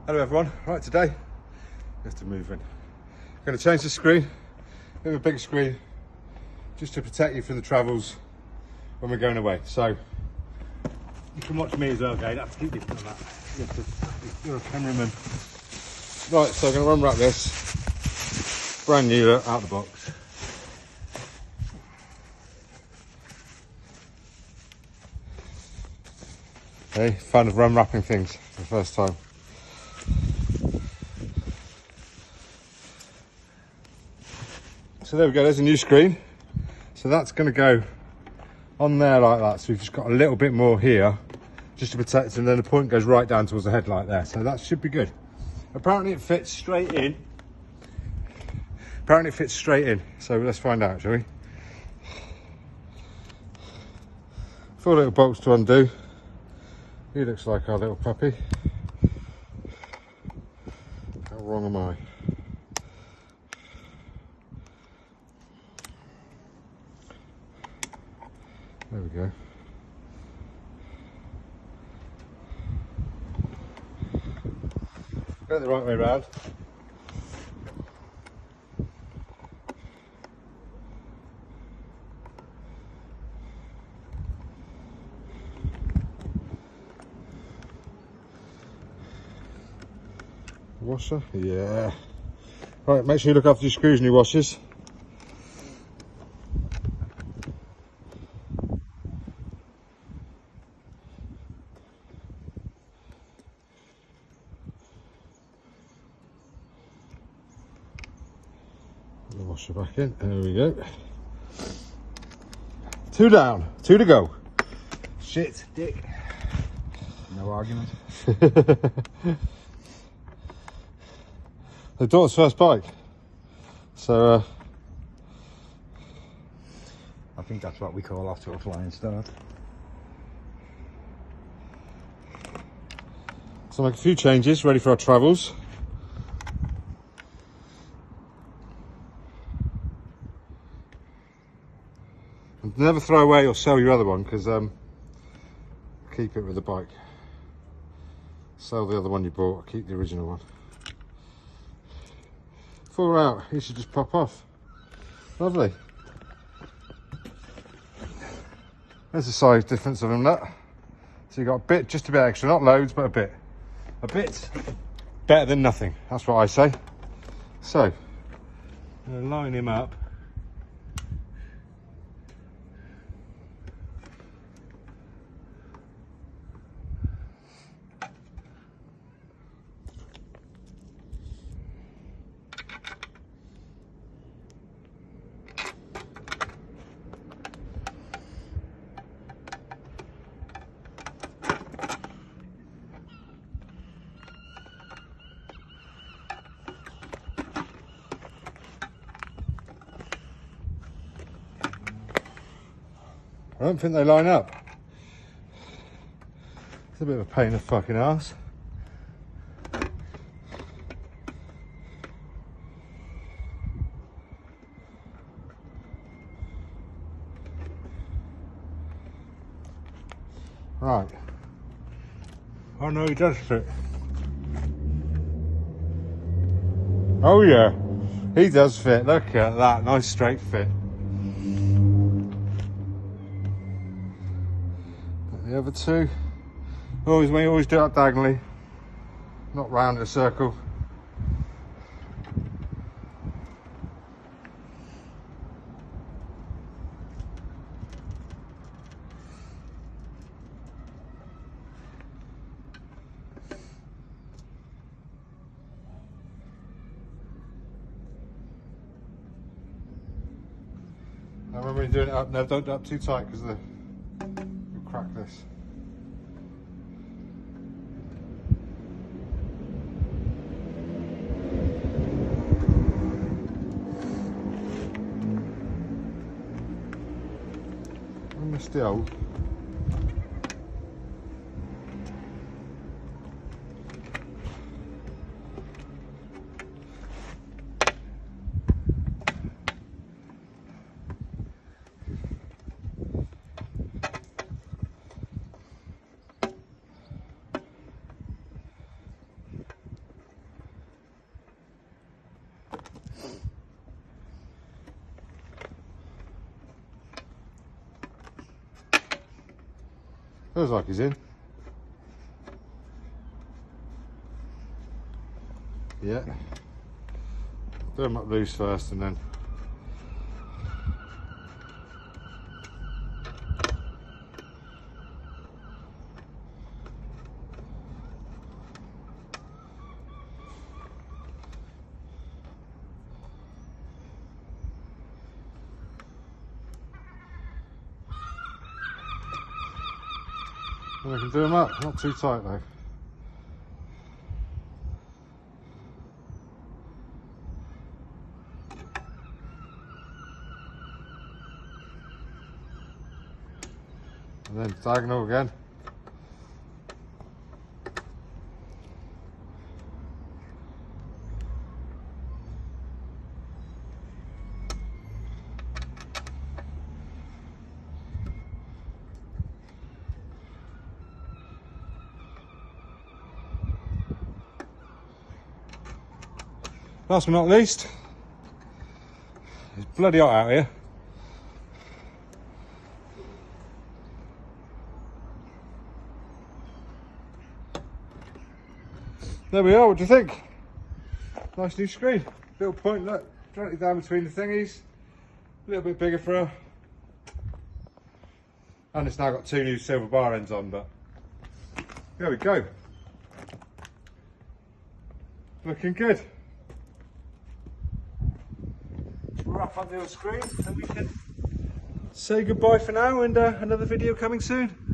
Hello everyone, right today, just to move in. I'm going to change the screen, bit of a big screen, just to protect you from the travels when we're going away. So, you can watch me as well, okay? I have to keep lifting on that. You're a cameraman. Right, so I'm going to unwrap this, brand new out of the box. Okay, fun of unwrapping things for the first time. So there we go, there's a new screen. So that's going to go on there like that. So we've just got a little bit more here just to protect, and then the point goes right down towards the headlight there. So that should be good. Apparently it fits straight in. So let's find out, shall we? 4 little bolts to undo. He looks like our little puppy. How wrong am I? There we go. Go the right way round. Washer, yeah. Right, make sure you look after your screws and your washers. The washer back in, there we go. 2 down, 2 to go. Shit, dick. No argument. The daughter's first bike. So, I think that's what we call off to a flying start. so make a few changes, ready for our travels. And never throw away or sell your other one, because keep it with the bike. Sell the other one you bought, keep the original one. Before we're out, you should just pop off. Lovely. There's the size difference of them, that. So you got a bit, just a bit extra, not loads, but a bit. A bit better than nothing, that's what I say. So, I'm going to line him up. I don't think they line up. It's a bit of a pain in the fucking arse. Right. Oh no, he does fit. Oh yeah, he does fit. Look at that, nice straight fit. The other two, we always do it diagonally, not round in a circle. Now remember when you're doing it up, no, don't do it up too tight because you'll crack this. Still. Feels like he's in. Yeah. Do him up loose first and then. And I can do them up, not too tight though. And then diagonal again. Last but not least, it's bloody hot out here. There we are, what do you think? Nice new screen. Little point, look, directly down between the thingies. A little bit bigger for her. And it's now got 2 new silver bar ends on, but there we go. Looking good. Wrap up the old screen so we can say goodbye for now, and another video coming soon.